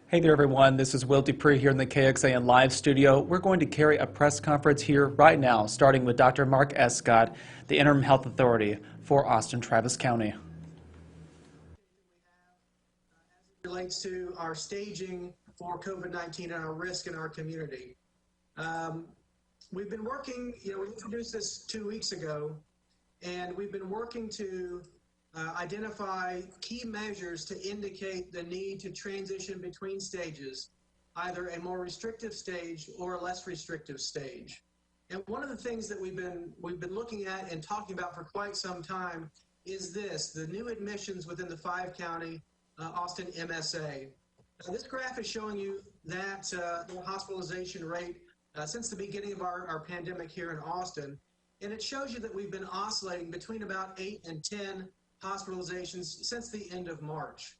Hey there, everyone. This is Will Dupree here in the KXAN Live studio. We're going to carry a press conference here right now, starting with Dr. Mark Escott, the Interim Health Authority for Austin-Travis County. As it relates to our staging for COVID-19 and our risk in our community. We've been working, we introduced this 2 weeks ago, and we've been working to identify key measures to indicate the need to transition between stages, either a more restrictive stage or a less restrictive stage. And one of the things that we've been looking at and talking about for quite some time is the new admissions within the 5-county Austin MSA. This graph is showing you that the hospitalization rate since the beginning of our pandemic here in Austin, and it shows you that we've been oscillating between about 8 and 10 hospitalizations since the end of March.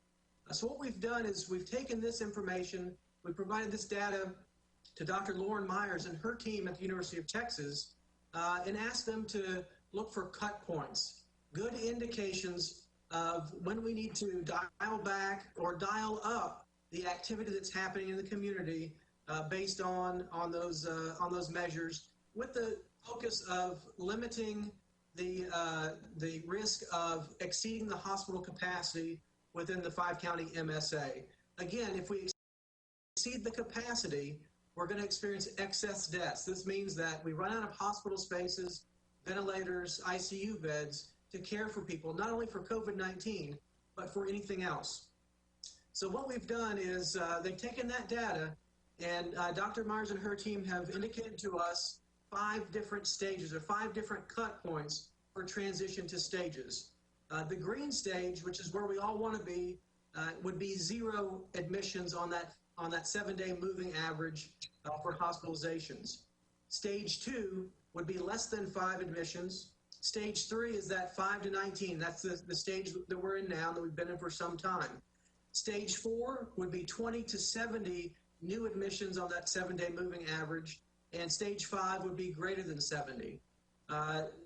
So what we've done is we've taken this information, we provided this data to Dr. Lauren Myers and her team at the University of Texas, and asked them to look for cut points, good indications of when we need to dial back or dial up the activity that's happening in the community based on those measures, with the focus of limiting the risk of exceeding the hospital capacity within the 5-county MSA. Again, if we exceed the capacity, we're going to experience excess deaths. This means that we run out of hospital spaces, ventilators, ICU beds to care for people, not only for COVID-19, but for anything else. So what we've done is they've taken that data, and Dr. Myers and her team have indicated to us 5 different stages or 5 different cut points for transition to stages. The green stage, which is where we all want to be, would be 0 admissions on that 7-day moving average for hospitalizations. Stage 2 would be less than 5 admissions. Stage 3 is that 5 to 19. That's the stage that we're in now, that we've been in for some time. Stage 4 would be 20 to 70 new admissions on that 7-day moving average. And stage 5 would be greater than 70.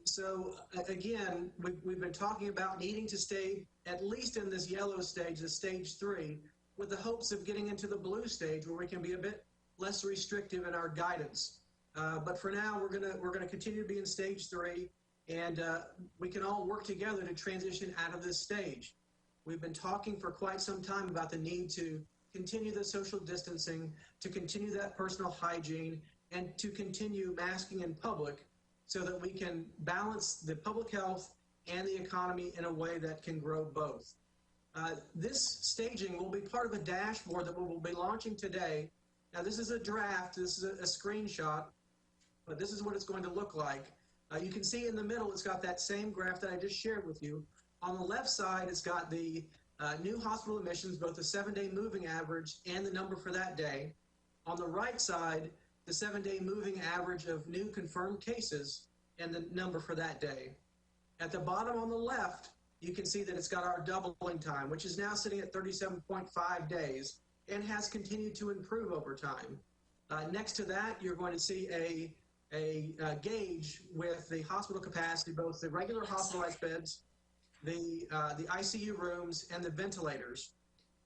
So again, we've been talking about needing to stay at least in this yellow stage, the stage 3, with the hopes of getting into the blue stage where we can be a bit less restrictive in our guidance. But for now, we're gonna continue to be in stage 3, and we can all work together to transition out of this stage. We've been talking for quite some time about the need to continue the social distancing, to continue that personal hygiene, and to continue masking in public so that we can balance the public health and the economy in a way that can grow both. This staging will be part of a dashboard that we will be launching today. Now, this is a draft, this is a screenshot, but this is what it's going to look like. You can see in the middle, it's got that same graph that I just shared with you. On the left side, it's got the new hospital admissions, both the 7-day moving average and the number for that day. On the right side, the 7-day moving average of new confirmed cases and the number for that day. At the bottom on the left, you can see that it's got our doubling time, which is now sitting at 37.5 days and has continued to improve over time. Next to that, you're going to see a gauge with the hospital capacity, both the regular hospitalized beds, the ICU rooms, and the ventilators.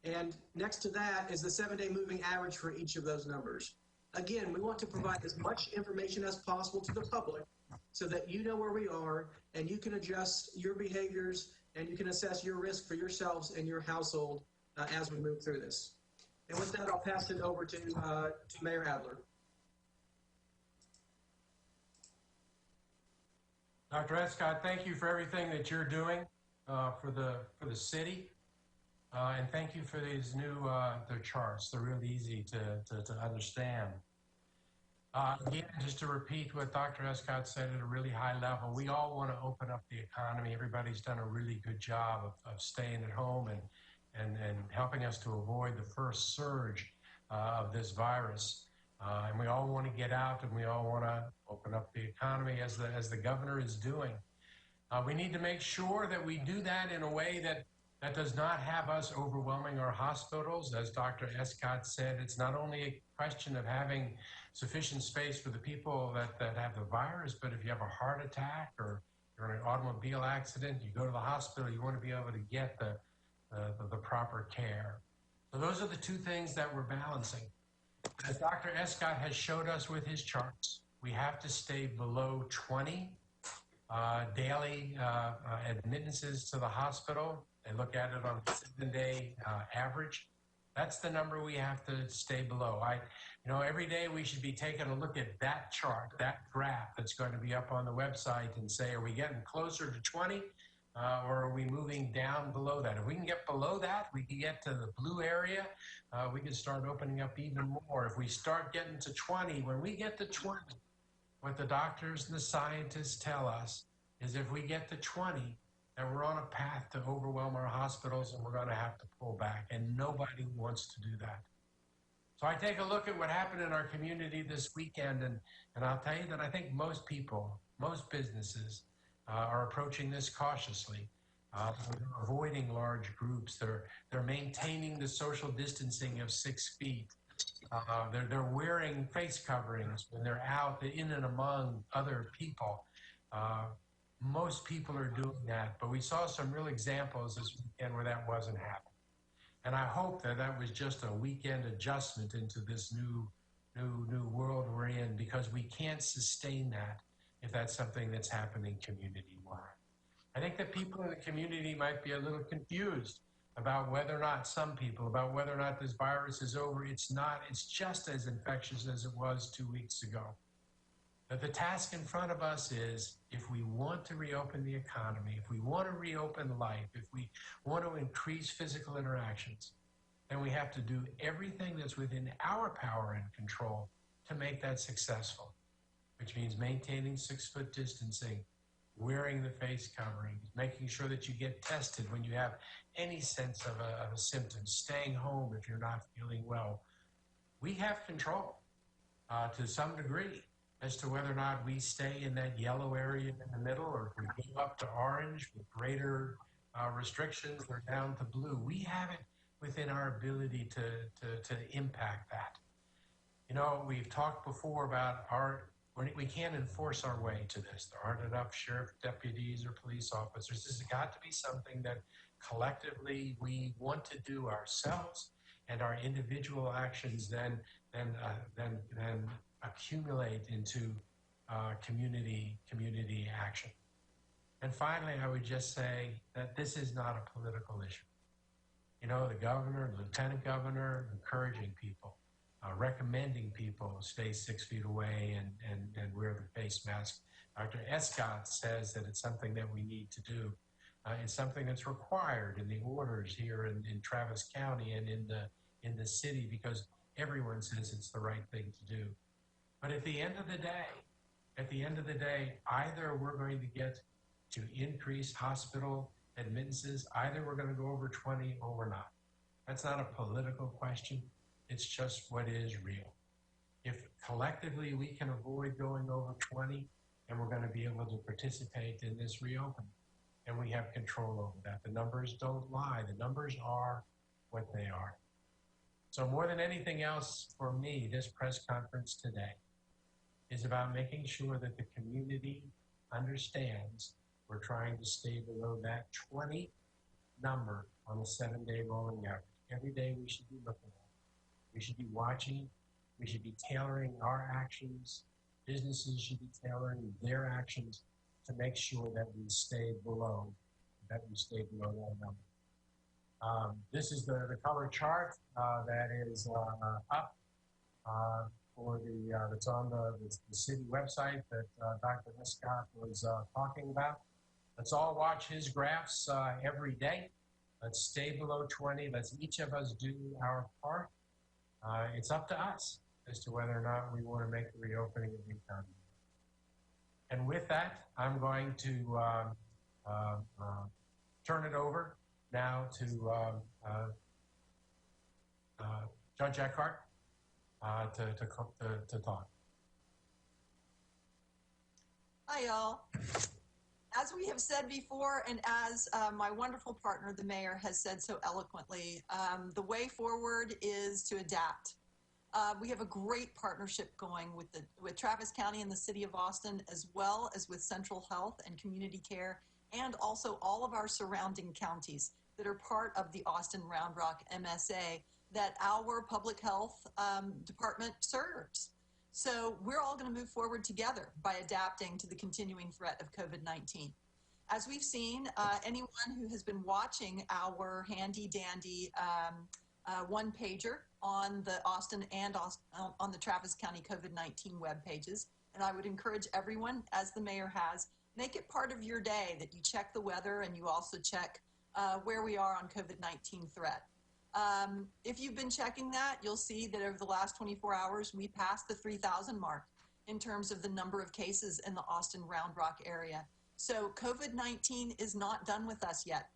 And next to that is the 7-day moving average for each of those numbers. Again, we want to provide as much information as possible to the public so that you know where we are and you can adjust your behaviors and you can assess your risk for yourselves and your household as we move through this. And with that, I'll pass it over to Mayor Adler. Dr. Escott, thank you for everything that you're doing for the city. And thank you for these new the charts. They're really easy to understand. Again, just to repeat what Dr. Escott said at a really high level, we all want to open up the economy. Everybody's done a really good job of staying at home and helping us to avoid the first surge of this virus. And we all want to get out, and we all want to open up the economy as the governor is doing. We need to make sure that we do that in a way that does not have us overwhelming our hospitals. As Dr. Escott said, it's not only a question of having sufficient space for the people that have the virus, but if you have a heart attack or you're in an automobile accident, you go to the hospital, you want to be able to get the proper care. So those are the two things that we're balancing. As Dr. Escott has showed us with his charts, we have to stay below 20 daily admittances to the hospital. They look at it on a 7-day average. That's the number we have to stay below. Every day we should be taking a look at that chart, that graph that's going to be up on the website and say, are we getting closer to 20 or are we moving down below that? If we can get below that, we can get to the blue area, we can start opening up even more. If we start getting to 20, when we get to 20, what the doctors and the scientists tell us is if we get to 20, that we're on a path to overwhelm our hospitals and we're going to have to pull back, and nobody wants to do that. So I take a look at what happened in our community this weekend, and I'll tell you that I think most people, most businesses are approaching this cautiously. They're avoiding large groups. They're maintaining the social distancing of 6 feet. They're wearing face coverings when they're out in and among other people. Most people are doing that, but we saw some real examples this weekend where that wasn't happening. And I hope that that was just a weekend adjustment into this new world we're in, because we can't sustain that if that's something that's happening community-wide. I think that people in the community might be a little confused about whether or not about whether or not this virus is over. It's not. It's just as infectious as it was 2 weeks ago. But the task in front of us is, if we want to reopen the economy, if we want to reopen life, if we want to increase physical interactions, then we have to do everything that's within our power and control to make that successful, which means maintaining 6-foot distancing, wearing the face coverings, making sure that you get tested when you have any sense of a symptom, staying home if you're not feeling well. We have control to some degree as to whether or not we stay in that yellow area in the middle, or if we go up to orange with greater restrictions or down to blue. We have it within our ability to impact that. We've talked before about we can't enforce our way to this. There aren't enough sheriff deputies or police officers. This has got to be something that collectively we want to do ourselves, and our individual actions then accumulate into community action. And finally, I would just say that this is not a political issue. The governor, the lieutenant governor, encouraging people, recommending people stay 6 feet away and wear the face mask. Dr. Escott says that it's something that we need to do. It's something that's required in the orders here in Travis County and in the city, because everyone says it's the right thing to do. But at the end of the day, either we're going to get to increase hospital admittances, either we're going to go over 20 or we're not. That's not a political question. It's just what is real. If collectively we can avoid going over 20, then we're going to be able to participate in this reopening, and we have control over that. The numbers don't lie. The numbers are what they are. So more than anything else, for me, this press conference today is about making sure that the community understands we're trying to stay below that 20 number on a 7-day rolling average. Every day we should be looking at it. We should be watching. We should be tailoring our actions. Businesses should be tailoring their actions to make sure that we stay below that number. This is the color chart that is up for that's on the city website that Dr. Escott was talking about. Let's all watch his graphs every day. Let's stay below 20. Let's each of us do our part. It's up to us as to whether or not we want to make the reopening of the economy. And with that, I'm going to turn it over now to Judge Eckhart to talk. Hi, y'all. As we have said before, and as my wonderful partner, the mayor, has said so eloquently, the way forward is to adapt. We have a great partnership going with Travis County and the city of Austin, as well as with Central Health and Community Care, and also all of our surrounding counties that are part of the Austin Round Rock MSA that our public health department serves. So we're all going to move forward together by adapting to the continuing threat of COVID-19. As we've seen, anyone who has been watching our handy-dandy one-pager on the Austin and on the Travis County COVID-19 web pages, and I would encourage everyone, as the mayor has, make it part of your day that you check the weather and you also check where we are on COVID-19 threat. If you've been checking that, you'll see that over the last 24 hours, we passed the 3,000 mark in terms of the number of cases in the Austin Round Rock area. So COVID-19 is not done with us yet.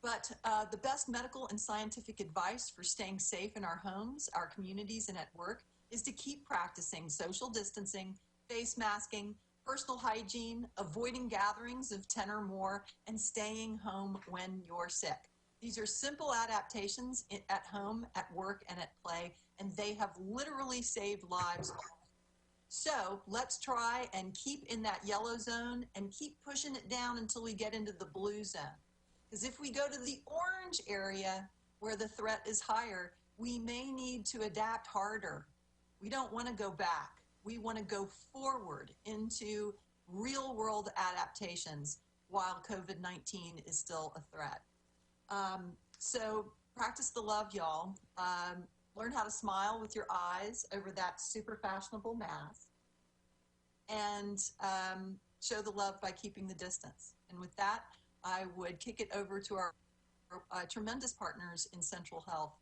But the best medical and scientific advice for staying safe in our homes, our communities, and at work is to keep practicing social distancing, face masking, personal hygiene, avoiding gatherings of 10 or more, and staying home when you're sick. These are simple adaptations at home, at work, and at play, and they have literally saved lives. So let's try and keep in that yellow zone and keep pushing it down until we get into the blue zone. Because if we go to the orange area where the threat is higher, we may need to adapt harder. We don't want to go back. We want to go forward into real world adaptations while COVID-19 is still a threat. So practice the love, y'all. Learn how to smile with your eyes over that super fashionable mask, and show the love by keeping the distance. And with that, I would kick it over to our tremendous partners in Central Health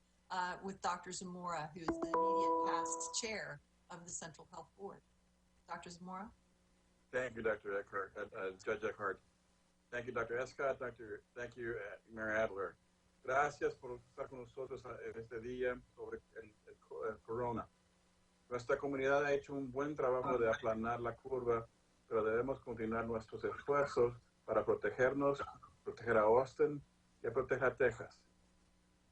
with Dr. Zamora, who is the immediate past chair of the Central Health Board. Dr. Zamora? Thank you, Dr. Eckhart, Judge Eckhart. Thank you, Dr. Escott. Thank you, Mayor Adler. Gracias por estar con nosotros en este día sobre el corona. Nuestra comunidad ha hecho un buen trabajo de aplanar la curva, pero debemos continuar nuestros esfuerzos para protegernos, proteger a Austin y proteger a Texas.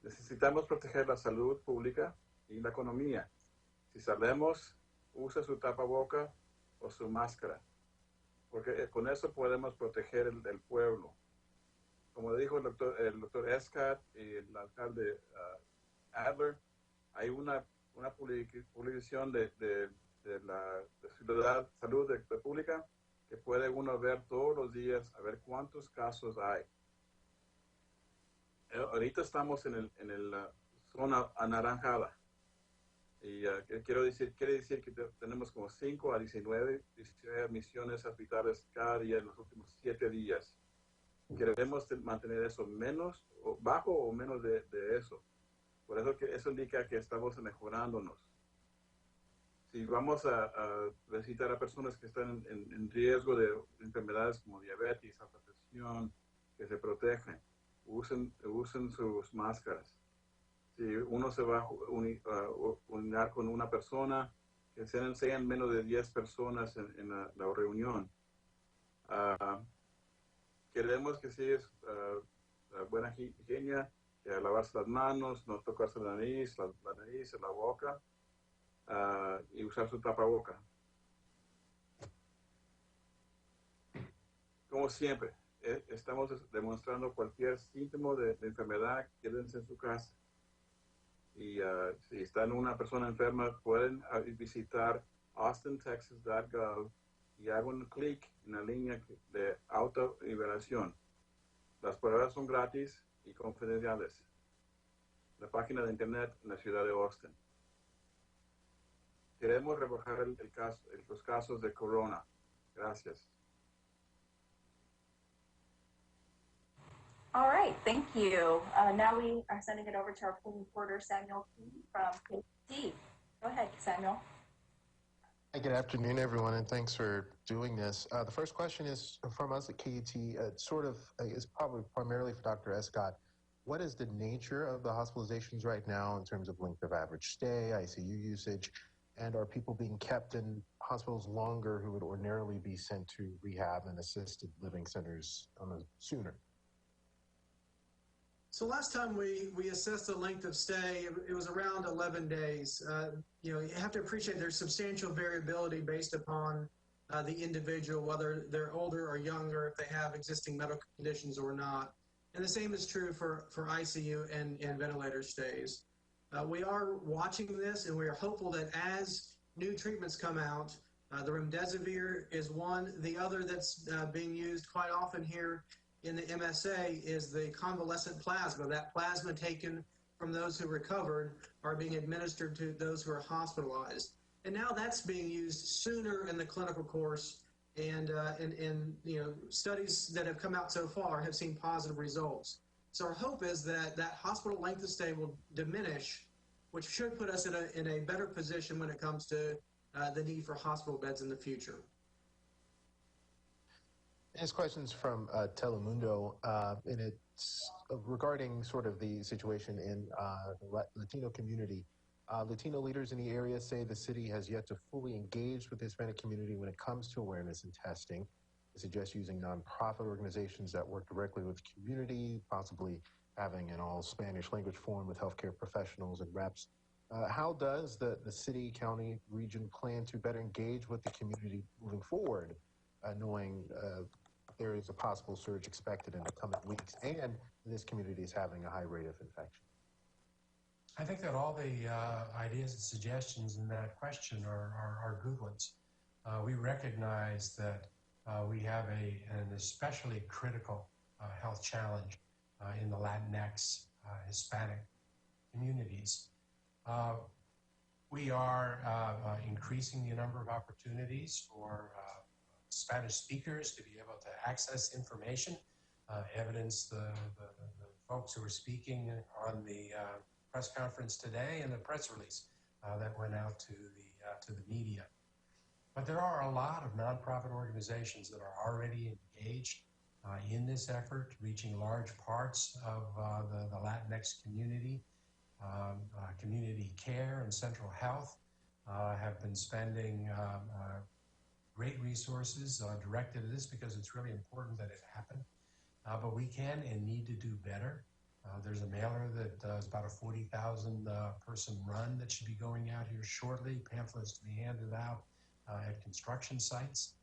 Necesitamos proteger la salud pública y la economía. Si salemos, use su tapaboca o su máscara, porque con eso podemos proteger el pueblo. Como dijo el doctor Escott y el alcalde Adler, hay una publicación de la salud pública que puede uno ver todos los días, a ver cuántos casos hay. Ahorita estamos en la zona anaranjada. Y quiere decir que tenemos como 5 a 19 admisiones hospitales cada día en los últimos 7 días. Queremos mantener eso menos, o bajo o menos de eso. Por eso que eso indica que estamos mejorándonos. Si vamos a visitar a personas que están en riesgo de enfermedades como diabetes, alta presión, que se protejan, usen sus máscaras. Si uno se va a unir con una persona, que sean menos de 10 personas en la reunión. Queremos que sí es buena higiene, lavarse las manos, no tocarse la nariz, la boca, y usar su tapaboca. Como siempre, estamos demostrando cualquier síntoma de enfermedad, quédense en su casa. Y si están una persona enferma, pueden visitar austintexas.gov y hagan un clic en la línea de auto-liberación. Las pruebas son gratis y confidenciales. La página de internet en la ciudad de Austin. Queremos rebajar los casos de corona. Gracias. All right, thank you. Now we are sending it over to our pool reporter, Samuel King from KT. Go ahead, Samuel. Hi, good afternoon, everyone, and thanks for doing this. The first question is from us at KT, is probably primarily for Dr. Escott. What is the nature of the hospitalizations right now in terms of length of average stay, ICU usage, and are people being kept in hospitals longer who would ordinarily be sent to rehab and assisted living centers sooner? So last time we assessed the length of stay, it was around 11 days. You have to appreciate there's substantial variability based upon the individual, whether they're older or younger, if they have existing medical conditions or not. And the same is true for ICU and ventilator stays. We are watching this, and we are hopeful that as new treatments come out, the remdesivir is one. The other that's being used quite often here in the MSA is the convalescent plasma. That plasma taken from those who recovered are being administered to those who are hospitalized. And now that's being used sooner in the clinical course, and you know, studies that have come out so far have seen positive results. So our hope is that that hospital length of stay will diminish, which should put us in a better position when it comes to the need for hospital beds in the future. This question's from Telemundo, and it's regarding sort of the situation in the Latino community. Latino leaders in the area say the city has yet to fully engage with the Hispanic community when it comes to awareness and testing. They suggest using nonprofit organizations that work directly with the community, possibly having an all Spanish language forum with healthcare professionals and reps. How does the city, county, region plan to better engage with the community moving forward, knowing there is a possible surge expected in the coming weeks, and this community is having a high rate of infection? I think that all the ideas and suggestions in that question are good ones. We recognize that we have an especially critical health challenge in the Latinx, Hispanic communities. We are increasing the number of opportunities for Spanish speakers to be able to access information, evidence the folks who are speaking on the press conference today and the press release that went out to the media. But there are a lot of nonprofit organizations that are already engaged in this effort, reaching large parts of the Latinx community. Community care and central health have been spending great resources directed at this because it's really important that it happen. But we can and need to do better. There's a mailer that is about a 40,000 person run that should be going out here shortly. Pamphlets to be handed out at construction sites.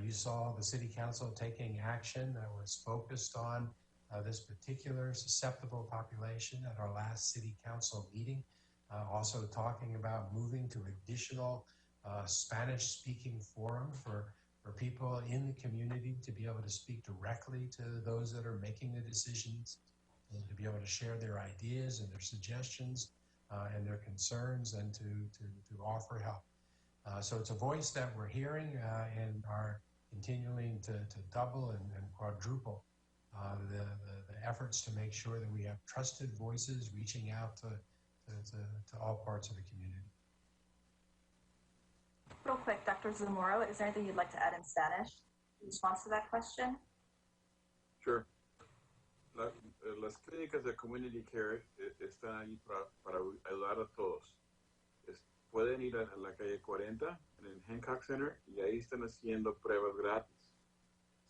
You saw the City Council taking action that was focused on this particular susceptible population at our last City Council meeting. Also talking about moving to additional Spanish-speaking forum for people in the community to be able to speak directly to those that are making the decisions, and to be able to share their ideas and their suggestions and their concerns, and to offer help. So it's a voice that we're hearing and are continuing to double and quadruple the efforts to make sure that we have trusted voices reaching out to all parts of the community. Real quick, Dr. Zamora, is there anything you'd like to add in Spanish in response to that question? Sure. Las clínicas de community care están ahí para ayudar a todos. Pueden ir a la calle 40 en el Hancock Center y ahí están haciendo pruebas gratis.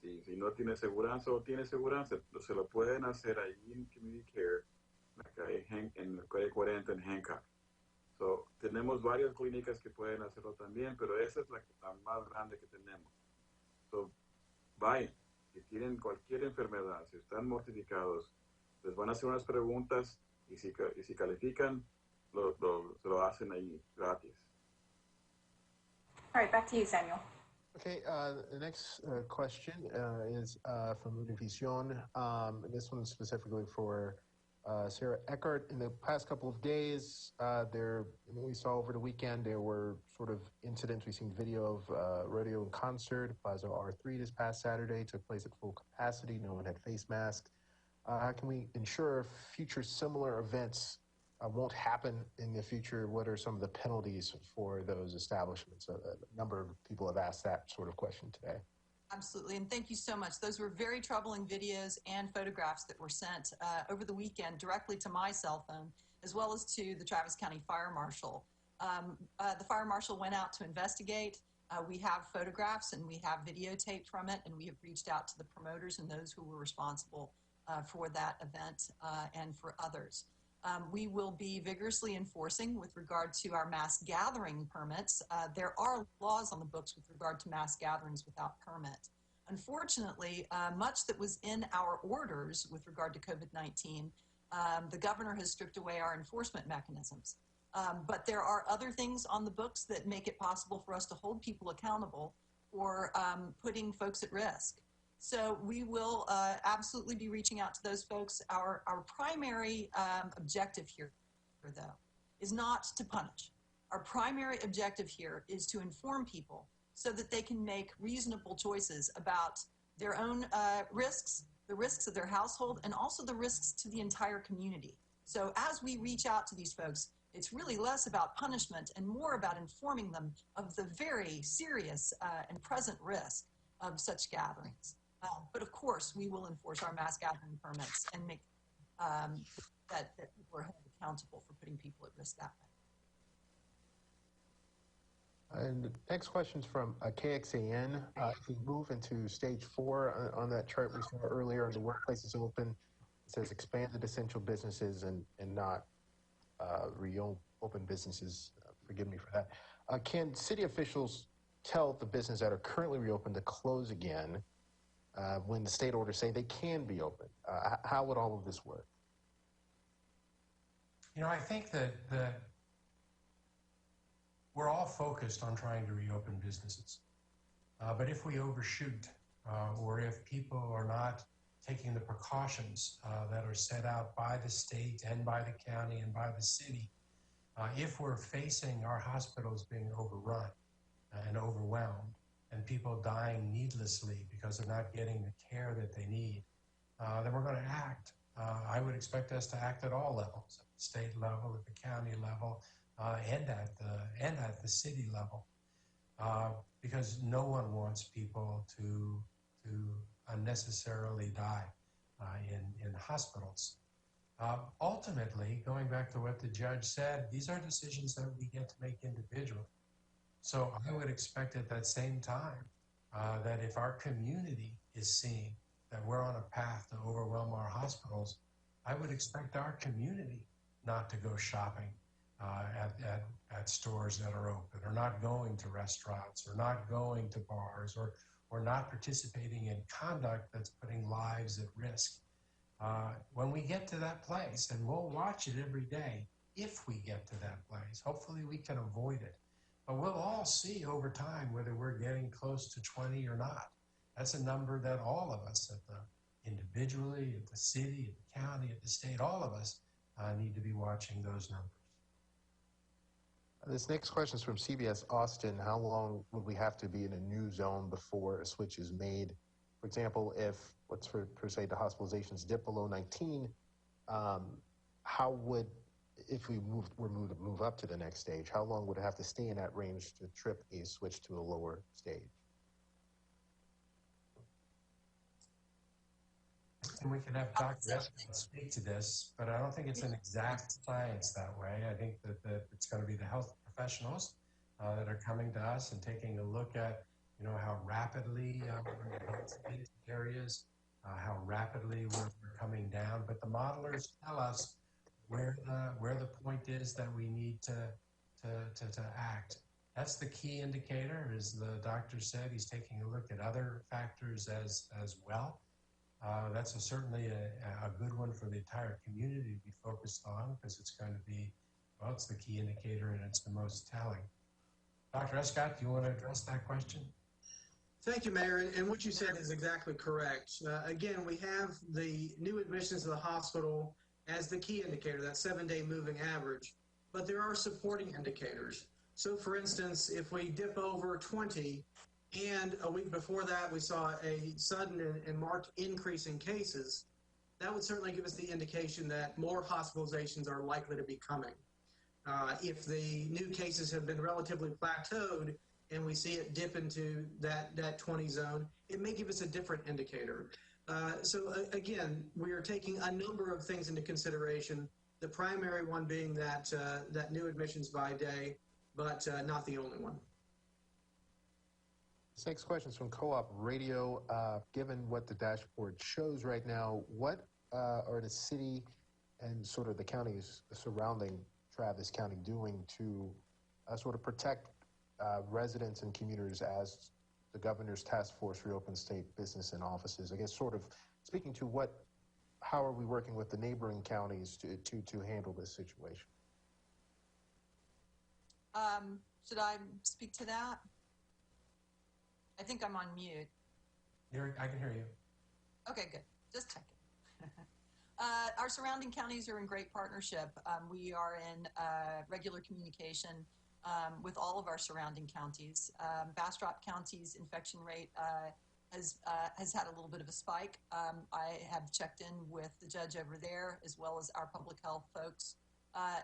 Si no tiene seguranza o tiene seguranza, se lo pueden hacer ahí en community care en la calle 40 en Hancock. So, tenemos varias clínicas que pueden hacerlo también, pero esa es la más grande que tenemos. So, vayan, si tienen cualquier enfermedad, si están mortificados, les van a hacer unas preguntas y si califican, se lo hacen ahí gratis. All right, back to you, Samuel. Okay, the next question is from Univision. This one specifically for Sarah Eckhart. In the past couple of days, we saw over the weekend, there were sort of incidents. We've seen video of rodeo and concert. Plaza R3 this past Saturday took place at full capacity. No one had face masks. How can we ensure future similar events won't happen in the future? What are some of the penalties for those establishments? A number of people have asked that sort of question today. Absolutely, and thank you so much. Those were very troubling videos and photographs that were sent over the weekend directly to my cell phone, as well as to the Travis County Fire Marshal. The Fire Marshal went out to investigate. We have photographs and we have videotape from it, and we have reached out to the promoters and those who were responsible for that event and for others. We will be vigorously enforcing with regard to our mass gathering permits. There are laws on the books with regard to mass gatherings without permit. Unfortunately, much that was in our orders with regard to COVID-19, the governor has stripped away our enforcement mechanisms. But there are other things on the books that make it possible for us to hold people accountable for putting folks at risk. So we will absolutely be reaching out to those folks. Our primary objective here, though, is not to punish. Our primary objective here is to inform people so that they can make reasonable choices about their own risks, the risks of their household, and also the risks to the entire community. So as we reach out to these folks, it's really less about punishment and more about informing them of the very serious and present risk of such gatherings. But of course, we will enforce our mass gathering permits and make that people are held accountable for putting people at risk that way. And the next question's from KXAN. If we move into stage 4 on that chart we saw earlier, the workplace is open. It says expanded essential businesses and not reopen businesses. Forgive me for that. Can city officials tell the businesses that are currently reopened to close again when the state orders say they can be open? How would all of this work? You know, I think that we're all focused on trying to reopen businesses. But if we overshoot, or if people are not taking the precautions that are set out by the state and by the county and by the city, if we're facing our hospitals being overrun and overwhelmed and people dying needlessly because they're not getting the care that they need, then we're going to act. I would expect us to act at all levels, at the state level, at the county level, and at the city level, because no one wants people to unnecessarily die in hospitals. Ultimately, going back to what the judge said, these are decisions that we get to make individually. So I would expect at that same time that if our community is seeing that we're on a path to overwhelm our hospitals, I would expect our community not to go shopping at stores that are open, or not going to restaurants, or not going to bars, or not participating in conduct that's putting lives at risk. When we get to that place, and we'll watch it every day, if we get to that place, hopefully we can avoid it. But we'll all see over time whether we're getting close to 20 or not. That's a number that all of us, individually, at the city, at the county, at the state, all of us need to be watching those numbers. This next question is from CBS Austin. How long would we have to be in a new zone before a switch is made? For example, if, let's per se, the hospitalizations dip below 19, how would, if we move up to the next stage, how long would it have to stay in that range to trip a switch to a lower stage? And we can have Dr. Eskin speak to this, but I don't think it's an exact science that way. I think that it's going to be the health professionals that are coming to us and taking a look at, how rapidly we're in these areas, how rapidly we're coming down. But the modelers tell us where the point is that we need to act. That's the key indicator, as the doctor said. He's taking a look at other factors as well. That's certainly a good one for the entire community to be focused on, because it's going to be, well, it's the key indicator and it's the most telling. Dr. Escott, do you want to address that question? Thank you, Mayor. And what you said is exactly correct. Again, we have the new admissions to the hospital as the key indicator, that 7-day moving average, but there are supporting indicators. So for instance, if we dip over 20, and a week before that we saw a sudden and marked increase in cases, that would certainly give us the indication that more hospitalizations are likely to be coming. If the new cases have been relatively plateaued and we see it dip into that 20 zone, it may give us a different indicator. So again, we are taking a number of things into consideration, the primary one being that new admissions by day, but not the only one. This next question is from Co-op Radio. Given what the dashboard shows right now, what are the city and sort of the counties surrounding Travis County doing to sort of protect residents and commuters as the governor's task force reopen state business and offices. I guess sort of speaking to how are we working with the neighboring counties to handle this situation? Should I speak to that? I think I'm on mute. I can hear you. Okay, good. Just checking. Our surrounding counties are in great partnership. We are in regular communication with all of our surrounding counties. Bastrop County's infection rate has had a little bit of a spike. I have checked in with the judge over there as well as our public health folks,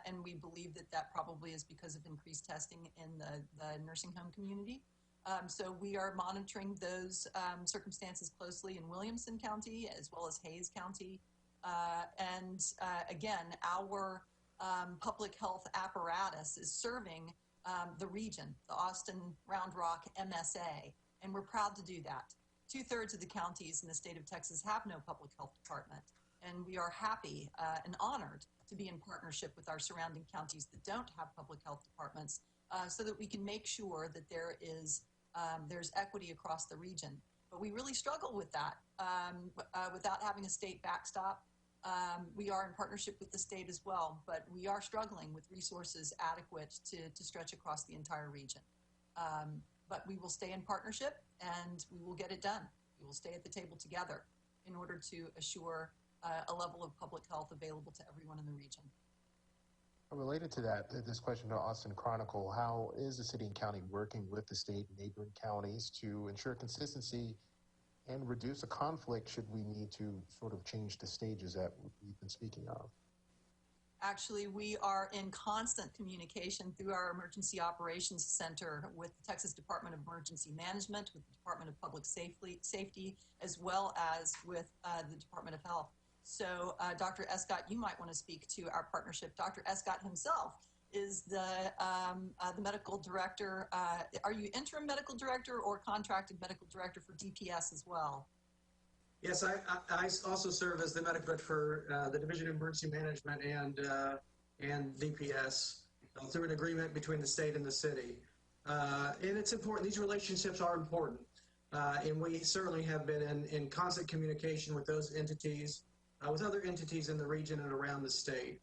and we believe that probably is because of increased testing in the nursing home community. So we are monitoring those circumstances closely in Williamson County as well as Hayes County. Again, our public health apparatus is serving the region, the Austin Round Rock MSA, and we're proud to do that. 2/3 of the counties in the state of Texas have no public health department, and we are happy and honored to be in partnership with our surrounding counties that don't have public health departments so that we can make sure that there's equity across the region. But we really struggle with that without having a state backstop. We are in partnership with the state as well, but we are struggling with resources adequate to stretch across the entire region. But we will stay in partnership and we will get it done. We will stay at the table together in order to assure a level of public health available to everyone in the region. Related to that, this question to Austin Chronicle, how is the city and county working with the state and neighboring counties to ensure consistency and reduce a conflict should we need to sort of change the stages that we've been speaking of? Actually, we are in constant communication through our Emergency Operations Center with the Texas Department of Emergency Management, with the Department of Public Safety, as well as with the Department of Health. So, Dr. Escott, you might want to speak to our partnership. Dr. Escott himself is the medical director. Are you interim medical director or contracted medical director for DPS as well? Yes, I also serve as the medical director for the Division of Emergency Management and DPS through an agreement between the state and the city. And it's important. These relationships are important. And we certainly have been in constant communication with those entities, with other entities in the region and around the state.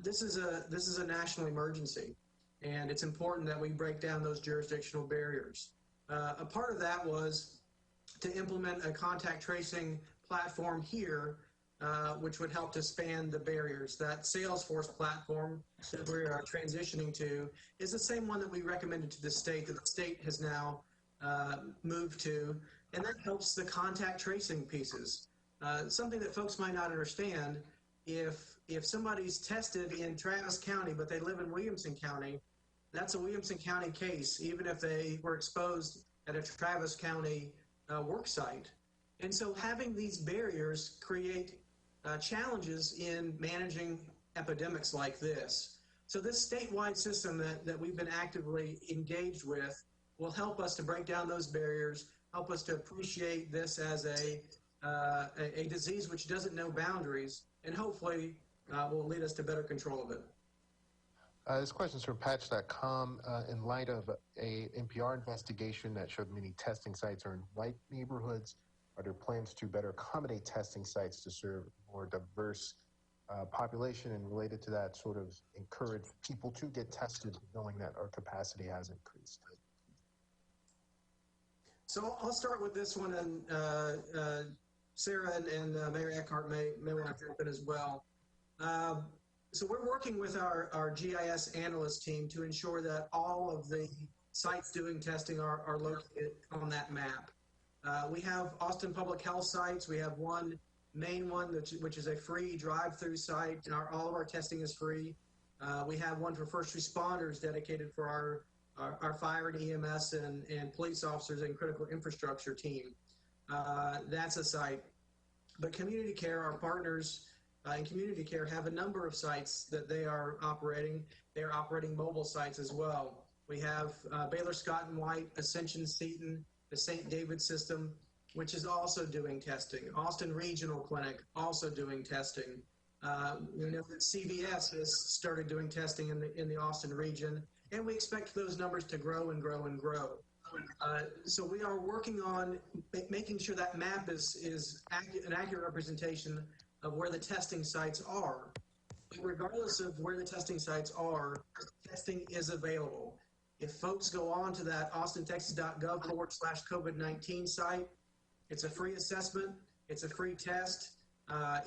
This is a national emergency, and it's important that we break down those jurisdictional barriers. A part of that was to implement a contact tracing platform here, which would help to span the barriers. That Salesforce platform that we are transitioning to is the same one that we recommended to the state that the state has now moved to, and that helps the contact tracing pieces. Something that folks might not understand, if somebody's tested in Travis County but they live in Williamson County, that's a Williamson County case, even if they were exposed at a Travis County work site. And so having these barriers create challenges in managing epidemics like this. So this statewide system that we've been actively engaged with will help us to break down those barriers, help us to appreciate this as a disease which doesn't know boundaries, and hopefully will lead us to better control of it. This question's from Patch.com. In light of a NPR investigation that showed many testing sites are in white neighborhoods, are there plans to better accommodate testing sites to serve a more diverse population, and related to that, sort of encourage people to get tested knowing that our capacity has increased? So I'll start with this one, and Sarah and Mayor Eckhart may want to jump in as well. So we're working with our GIS analyst team to ensure that all of the sites doing testing are located on that map. We have Austin Public Health sites. We have one main one, which is a free drive-through site, and all of our testing is free. We have one for first responders dedicated for our fire and EMS and police officers and critical infrastructure team. That's a site. But community care, our partners in community care have a number of sites that they are operating. They are operating mobile sites as well. We have Baylor Scott and White, Ascension Seton, the St. David system, which is also doing testing. Austin Regional Clinic, also doing testing. We know that CVS has started doing testing in the Austin region, and we expect those numbers to grow and grow and grow. So we are working on making sure that map is an accurate representation of where the testing sites are. Regardless of where the testing sites are, testing is available. If folks go on to that austintexas.gov/COVID-19 site, it's a free assessment, it's a free test,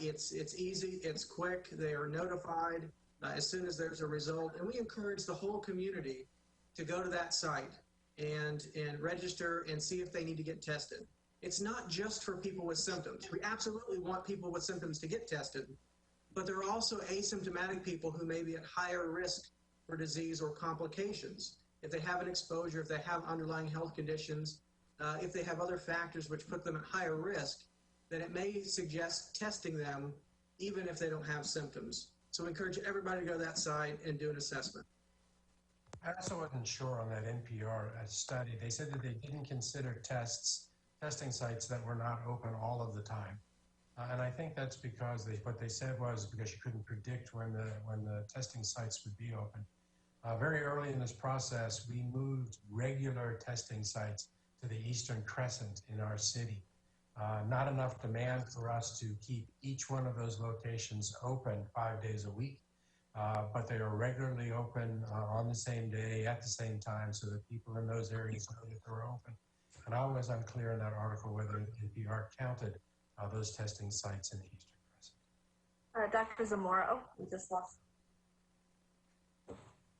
it's easy, it's quick, they are notified as soon as there's a result, and we encourage the whole community to go to that site and register and see if they need to get tested. It's not just for people with symptoms. We absolutely want people with symptoms to get tested, but there are also asymptomatic people who may be at higher risk for disease or complications. If they have an exposure, if they have underlying health conditions, if they have other factors which put them at higher risk, then it may suggest testing them even if they don't have symptoms. So we encourage everybody to go to that site and do an assessment. I also wasn't sure on that NPR study. They said that they didn't consider testing sites that were not open all of the time. And I think that's because what they said was because you couldn't predict when the testing sites would be open. Very early in this process, we moved regular testing sites to the Eastern Crescent in our city. Not enough demand for us to keep each one of those locations open 5 days a week, but they are regularly open on the same day at the same time so that people in those areas know that they're open. And I was unclear in that article whether NPR counted those testing sites in the Eastern Crescent. Dr. Zamora, oh, we just lost.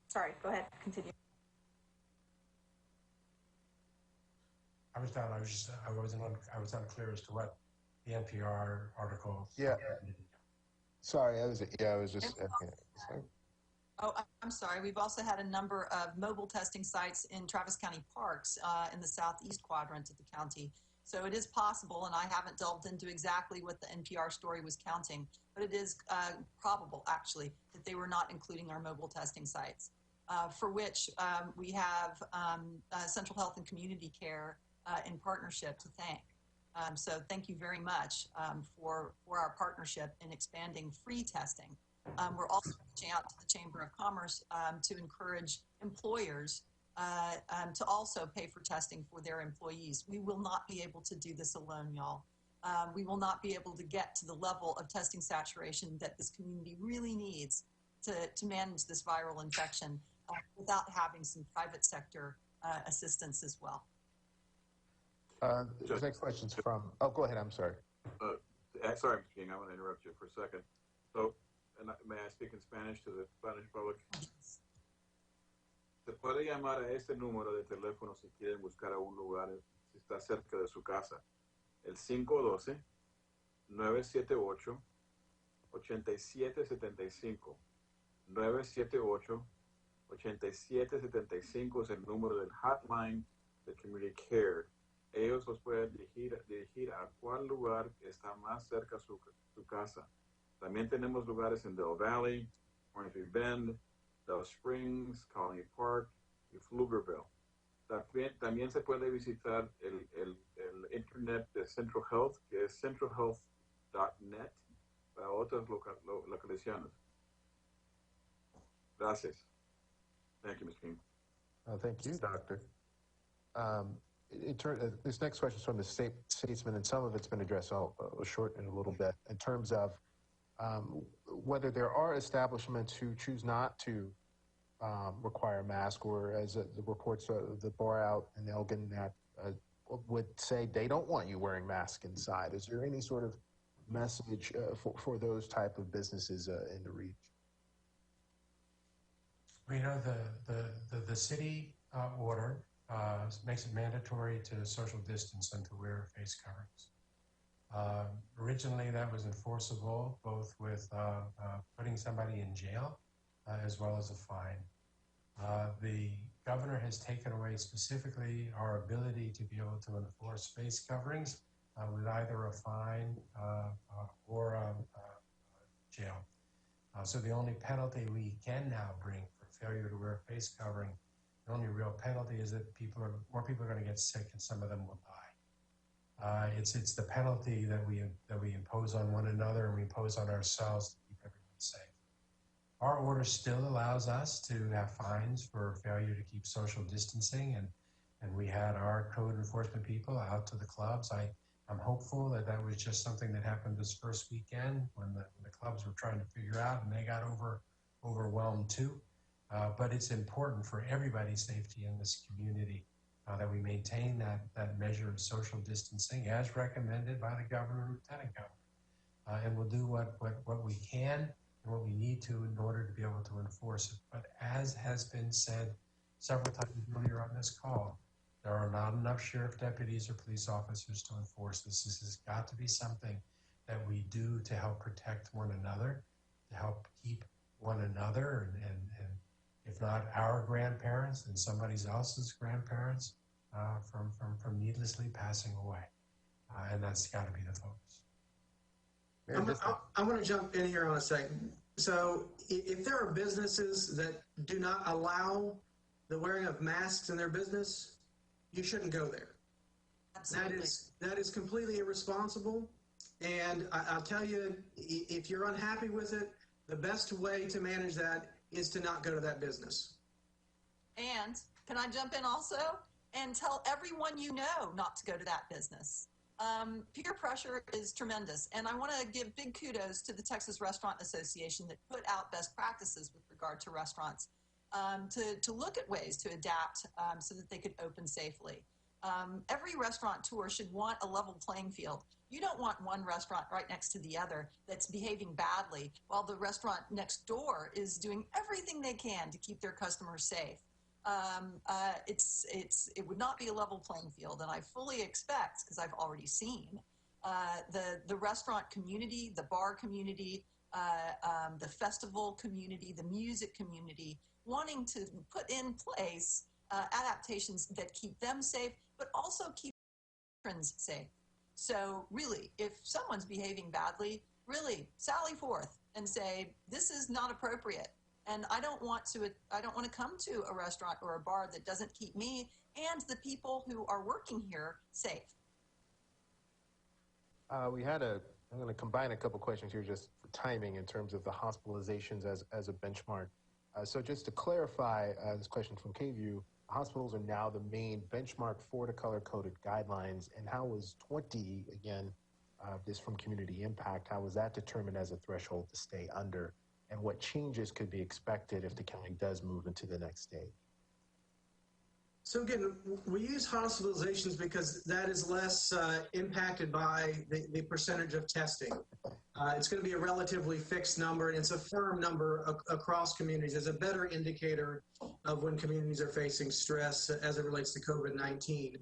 Sorry, go ahead, continue. I was down. I was unclear as to what the NPR article. Yeah. Sorry, I was just. Sorry. Oh, I'm sorry. We've also had a number of mobile testing sites in Travis County parks in the southeast quadrant of the county. So it is possible, and I haven't delved into exactly what the NPR story was counting, but it is probable, actually, that they were not including our mobile testing sites, for which we have Central Health and Community Care in partnership to thank. So thank you very much for our partnership in expanding free testing. We're also reaching out to the Chamber of Commerce to encourage employers to also pay for testing for their employees. We will not be able to do this alone, y'all. We will not be able to get to the level of testing saturation that this community really needs to manage this viral infection without having some private sector assistance as well. The next question's from, oh, go ahead, I'm sorry. Sorry, Mr. King, I want to interrupt you for a second. So, may I speak in Spanish to the Spanish public? Se puede llamar a este número de teléfono si quieren buscar a un lugar, si está cerca de su casa. El 512-978-8775. 978-8775 es el número del hotline de Community Care. Ellos los pueden dirigir a cuál lugar está más cerca de su casa. También tenemos lugares en Del Valley, Hornsby Bend, Del Springs, Colony Park y Pflugerville. También se puede visitar el internet de Central Health, que es centralhealth.net, para otras localizaciones. Gracias. Thank you, Mr. King. Thank you, Doctor. This next question is from the statesman, and some of it's been addressed. I'll shorten it a little bit in terms of whether there are establishments who choose not to require a mask, or as the reports, the bar out in Elgin that would say they don't want you wearing masks inside. Is there any sort of message for those type of businesses in the region? We know the city order makes it mandatory to social distance and to wear face coverings. Originally, that was enforceable both with putting somebody in jail as well as a fine. The governor has taken away specifically our ability to be able to enforce face coverings with either a fine or jail. So the only penalty we can now bring for failure to wear a face covering, the only real penalty is that more people are going to get sick, and some of them will die. It's the penalty that we impose on one another and we impose on ourselves to keep everyone safe. Our order still allows us to have fines for failure to keep social distancing, and we had our code enforcement people out to the clubs. I'm hopeful that that was just something that happened this first weekend when the clubs were trying to figure out, and they got overwhelmed too. But it's important for everybody's safety in this community that we maintain that measure of social distancing as recommended by the governor and lieutenant governor. And we'll do what we can and what we need to in order to be able to enforce it. But as has been said several times earlier on this call, there are not enough sheriff deputies or police officers to enforce this. This has got to be something that we do to help protect one another, to help keep one another, and if not our grandparents, then somebody else's grandparents from needlessly passing away. And that's got to be the focus. I'm going to jump in here on a second. So if there are businesses that do not allow the wearing of masks in their business, you shouldn't go there. Absolutely. That is completely irresponsible. And I'll tell you, if you're unhappy with it, the best way to manage that is to not go to that business. And can I jump in also and tell everyone you know not to go to that business? Peer pressure is tremendous, and I want to give big kudos to the Texas Restaurant Association that put out best practices with regard to restaurants to look at ways to adapt so that they could open safely. Every restaurateur should want a level playing field. You don't want one restaurant right next to the other that's behaving badly while the restaurant next door is doing everything they can to keep their customers safe. It would not be a level playing field, and I fully expect, because I've already seen, the restaurant community, the bar community, the festival community, the music community, wanting to put in place adaptations that keep them safe, but also keep patrons safe. So really, if someone's behaving badly, really sally forth and say, this is not appropriate. And I don't want to come to a restaurant or a bar that doesn't keep me and the people who are working here safe. I'm going to combine a couple questions here just for timing in terms of the hospitalizations as a benchmark. So just to clarify this question from KView, hospitals are now the main benchmark for the color-coded guidelines. And how was 20, again, this from community impact, how was that determined as a threshold to stay under? And what changes could be expected if the county does move into the next stage? So again, we use hospitalizations because that is less impacted by the percentage of testing. It's going to be a relatively fixed number, and it's a firm number across communities. It's a better indicator of when communities are facing stress as it relates to COVID-19.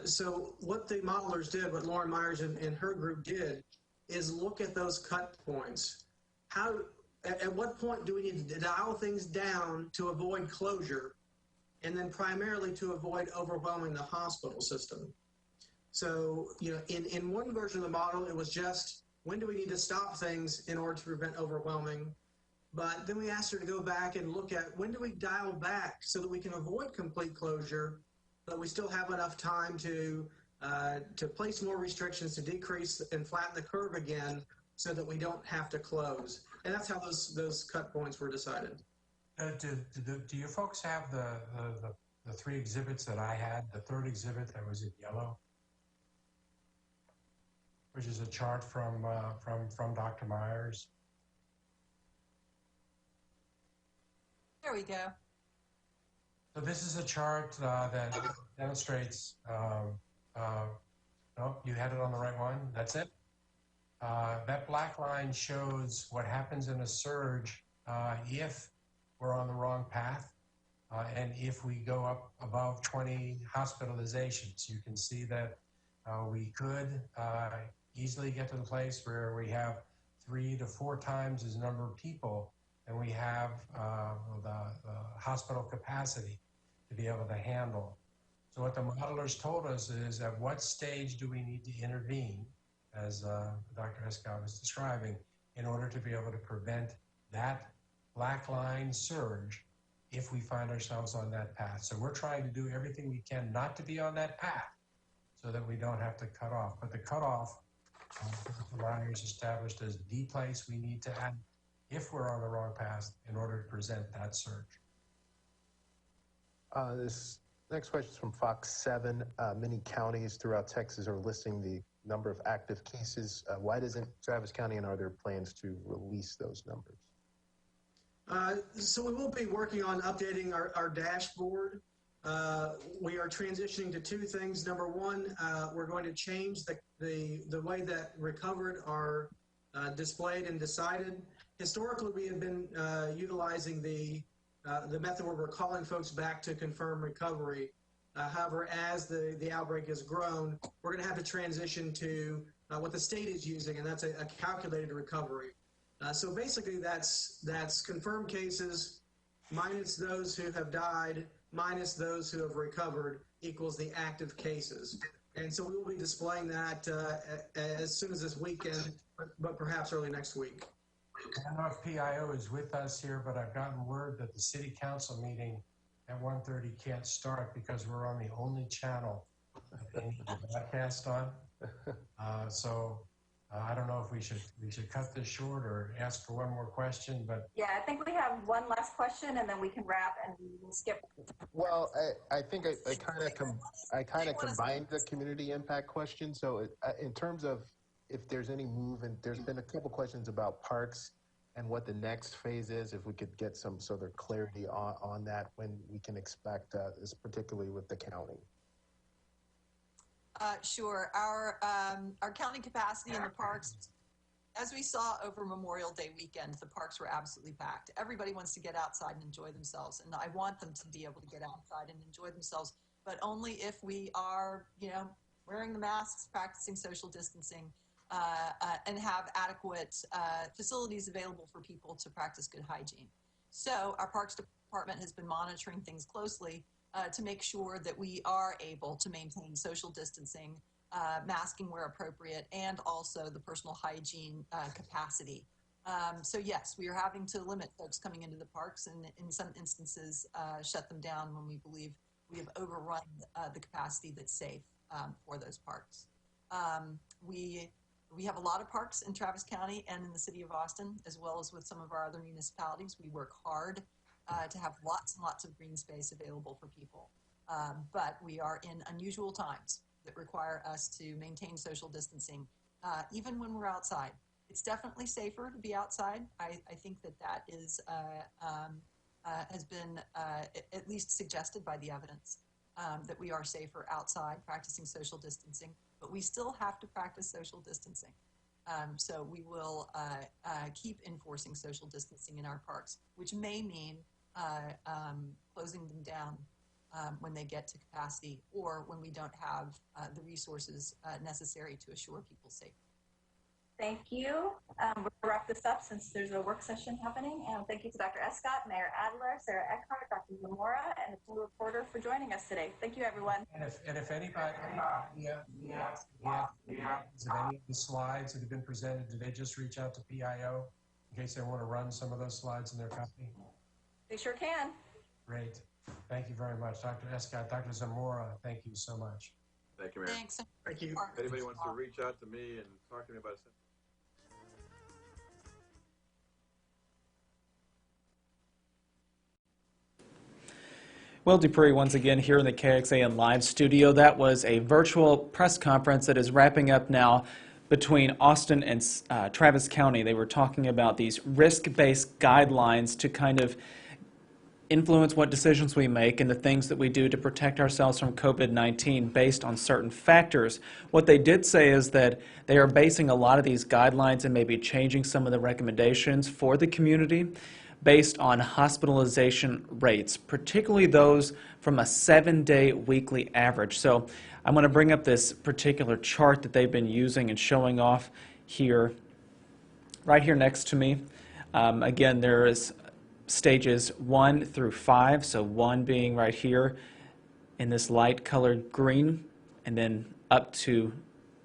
So what the modelers did, what Lauren Myers and her group did, is look at those cut points. At what point do we need to dial things down to avoid closure, and then primarily to avoid overwhelming the hospital system? So, in one version of the model, it was just, when do we need to stop things in order to prevent overwhelming? But then we asked her to go back and look at, when do we dial back so that we can avoid complete closure, but we still have enough time to place more restrictions, to decrease and flatten the curve again, so that we don't have to close. And that's how those cut points were decided. Do you folks have the three exhibits that I had? The third exhibit that was in yellow, which is a chart from Dr. Myers. There we go. So this is a chart that demonstrates. No, you had it on the right one. That's it. That black line shows what happens in a surge if we're on the wrong path and if we go up above 20 hospitalizations. You can see that we could easily get to the place where we have 3 to 4 times as number of people than we have the hospital capacity to be able to handle. So what the modelers told us is, at what stage do we need to intervene, as Dr. Escott was describing, in order to be able to prevent that black line surge if we find ourselves on that path. So we're trying to do everything we can not to be on that path so that we don't have to cut off. But the cutoff, Dr. Myers established as the place we need to act if we're on the wrong path in order to present that surge. Next question is from Fox 7. Many counties throughout Texas are listing the number of active cases. Why doesn't Travis County, and are there plans to release those numbers? So we will be working on updating our dashboard. We are transitioning to two things. Number one, we're going to change the way that recovered are displayed and decided. Historically, we have been utilizing the method where we're calling folks back to confirm recovery. However, as the outbreak has grown, we're going to have to transition to what the state is using, and that's a calculated recovery. So basically, that's confirmed cases minus those who have died minus those who have recovered equals the active cases. And so we will be displaying that as soon as this weekend, but perhaps early next week. I don't know if PIO is with us here, but I've gotten word that the city council meeting at 1:30 can't start because we're on the only channel that they need to broadcast on. I don't know if we should cut this short or ask for one more question, but Yeah, I think we have one last question and then we can wrap and we'll skip. Well, I think I kind of combined the community impact question. So in terms of if there's any move, and there's been a couple questions about parks and what the next phase is, if we could get some sort of clarity on that, when we can expect this, particularly with the county. Sure. Our county capacity in the parks, as we saw over Memorial Day weekend, the parks were absolutely packed. Everybody wants to get outside and enjoy themselves, and I want them to be able to get outside and enjoy themselves, but only if we are, wearing the masks, practicing social distancing, and have adequate facilities available for people to practice good hygiene. So our Parks Department has been monitoring things closely to make sure that we are able to maintain social distancing, masking where appropriate, and also the personal hygiene capacity. So yes, we are having to limit folks coming into the parks, and in some instances shut them down when we believe we have overrun the capacity that's safe for those parks. We have a lot of parks in Travis County and in the city of Austin, as well as with some of our other municipalities. We work hard to have lots and lots of green space available for people. But we are in unusual times that require us to maintain social distancing, even when we're outside. It's definitely safer to be outside. I think that is has been at least suggested by the evidence that we are safer outside practicing social distancing, but we still have to practice social distancing. So we will keep enforcing social distancing in our parks, which may mean closing them down when they get to capacity, or when we don't have the resources necessary to assure people's safety. Thank you. We're going to wrap this up since there's a work session happening. And thank you to Dr. Escott, Mayor Adler, Sarah Eckhart, Dr. Zamora, and the full reporter for joining us today. Thank you, everyone. and if anybody of any of the slides that have been presented, do they just reach out to PIO in case they want to run some of those slides in their company? They sure can. Great. Thank you very much, Dr. Escott. Dr. Zamora, thank you so much. Thank you, Mayor. Thanks. Thank you. If anybody wants to reach out to me and talk to me about it. Will Dupree once again here in the KXAN live studio. That was a virtual press conference that is wrapping up now between Austin and Travis County. They were talking about these risk-based guidelines to kind of influence what decisions we make and the things that we do to protect ourselves from COVID-19 based on certain factors. What they did say is that they are basing a lot of these guidelines and maybe changing some of the recommendations for the community based on hospitalization rates, particularly those from a 7-day weekly average. So I'm going to bring up this particular chart that they've been using and showing off here, right here next to me. Again, there is stages 1 through 5, so 1 being right here in this light colored green, and then up to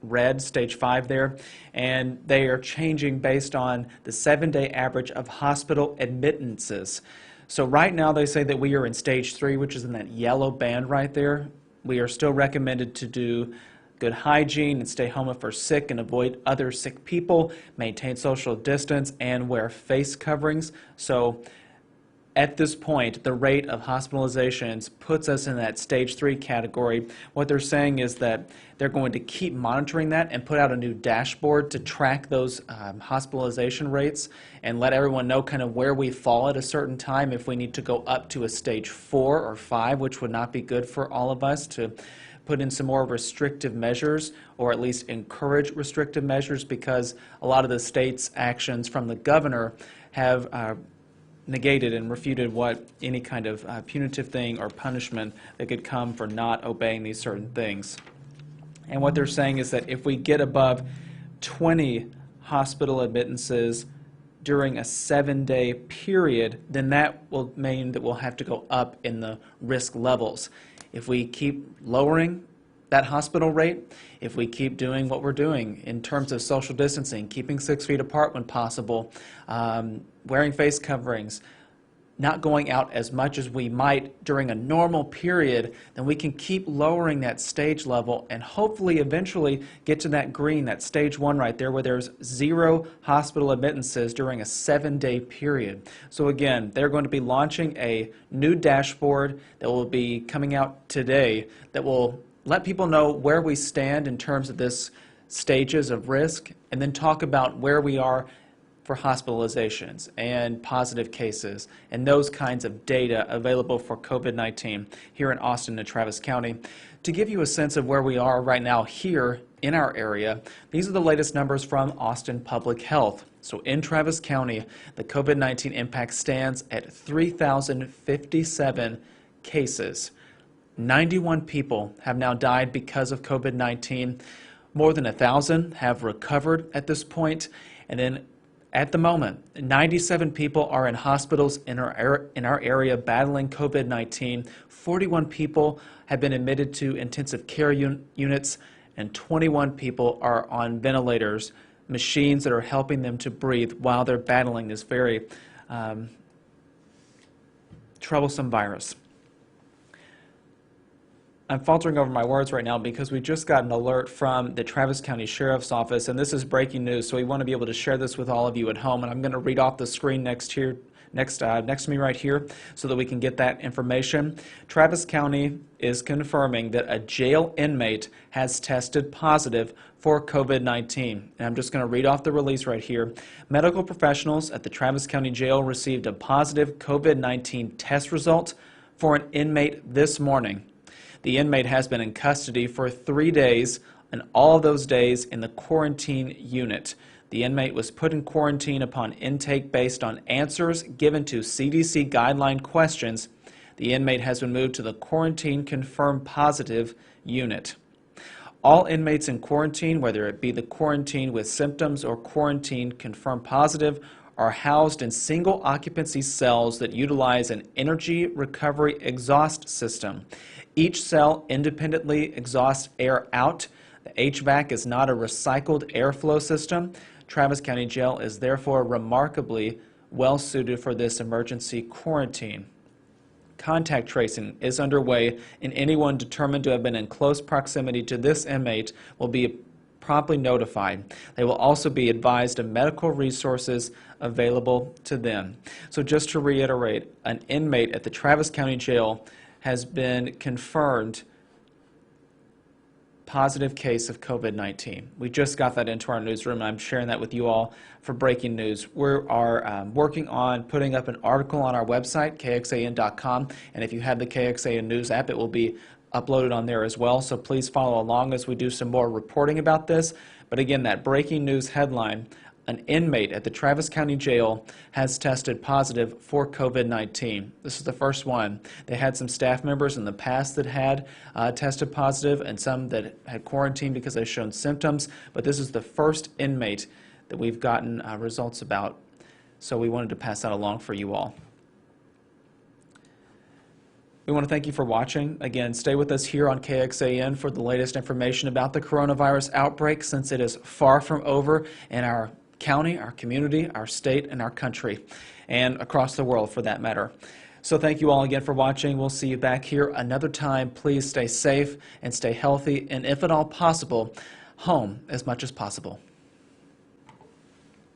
red, stage 5 there, and they are changing based on the 7-day average of hospital admittances. So right now they say that we are in stage 3, which is in that yellow band right there. We are still recommended to do good hygiene and stay home if we're sick and avoid other sick people, maintain social distance, and wear face coverings. So At this point, the rate of hospitalizations puts us in that stage 3 category. What they're saying is that they're going to keep monitoring that and put out a new dashboard to track those hospitalization rates and let everyone know kind of where we fall at a certain time if we need to go up to a stage 4 or 5, which would not be good for all of us, to put in some more restrictive measures, or at least encourage restrictive measures, because a lot of the state's actions from the governor have negated and refuted what any kind of punitive thing or punishment that could come for not obeying these certain things. And what they're saying is that if we get above 20 hospital admittances during a 7-day period, then that will mean that we'll have to go up in the risk levels. If we keep lowering that hospital rate, if we keep doing what we're doing in terms of social distancing, keeping 6 feet apart when possible, wearing face coverings, not going out as much as we might during a normal period, then we can keep lowering that stage level and hopefully eventually get to that green, that stage 1 right there, where there's 0 hospital admittances during a 7-day period. So again, they're going to be launching a new dashboard that will be coming out today that will let people know where we stand in terms of this stages of risk, and then talk about where we are for hospitalizations and positive cases and those kinds of data available for COVID-19 here in Austin and Travis County. To give you a sense of where we are right now here in our area, these are the latest numbers from Austin Public Health. So in Travis County, the COVID-19 impact stands at 3,057 cases. 91 people have now died because of COVID-19. More than 1,000 have recovered at this point. And then at the moment, 97 people are in hospitals in our area battling COVID-19. 41 people have been admitted to intensive care units, and 21 people are on ventilators, machines that are helping them to breathe while they're battling this very troublesome virus. I'm faltering over my words right now because we just got an alert from the Travis County Sheriff's Office, and this is breaking news, so we want to be able to share this with all of you at home. And I'm going to read off the screen next to me right here so that we can get that information. Travis County is confirming that a jail inmate has tested positive for COVID-19. And I'm just going to read off the release right here. Medical professionals at the Travis County Jail received a positive COVID-19 test result for an inmate this morning. The inmate has been in custody for 3 days, and all of those days in the quarantine unit. The inmate was put in quarantine upon intake based on answers given to CDC guideline questions. The inmate has been moved to the quarantine confirmed positive unit. All inmates in quarantine, whether it be the quarantine with symptoms or quarantine confirmed positive, are housed in single occupancy cells that utilize an energy recovery exhaust system. Each cell independently exhausts air out. The HVAC is not a recycled airflow system. Travis County Jail is therefore remarkably well suited for this emergency quarantine. Contact tracing is underway, and anyone determined to have been in close proximity to this inmate will be promptly notified. They will also be advised of medical resources available to them. So just to reiterate, an inmate at the Travis County Jail has been confirmed positive case of COVID-19. We just got that into our newsroom, and I'm sharing that with you all for breaking news. We are working on putting up an article on our website, kxan.com, and if you have the KXAN News app, it will be uploaded on there as well, so please follow along as we do some more reporting about this. But again, that breaking news headline, an inmate at the Travis County Jail has tested positive for COVID-19. This is the first one. They had some staff members in the past that had tested positive and some that had quarantined because they've shown symptoms, but this is the first inmate that we've gotten results about, so we wanted to pass that along for you all. We want to thank you for watching. Again, stay with us here on KXAN for the latest information about the coronavirus outbreak, since it is far from over in our county, our community, our state, and our country, and across the world for that matter. So thank you all again for watching. We'll see you back here another time. Please stay safe and stay healthy, and if at all possible, home as much as possible.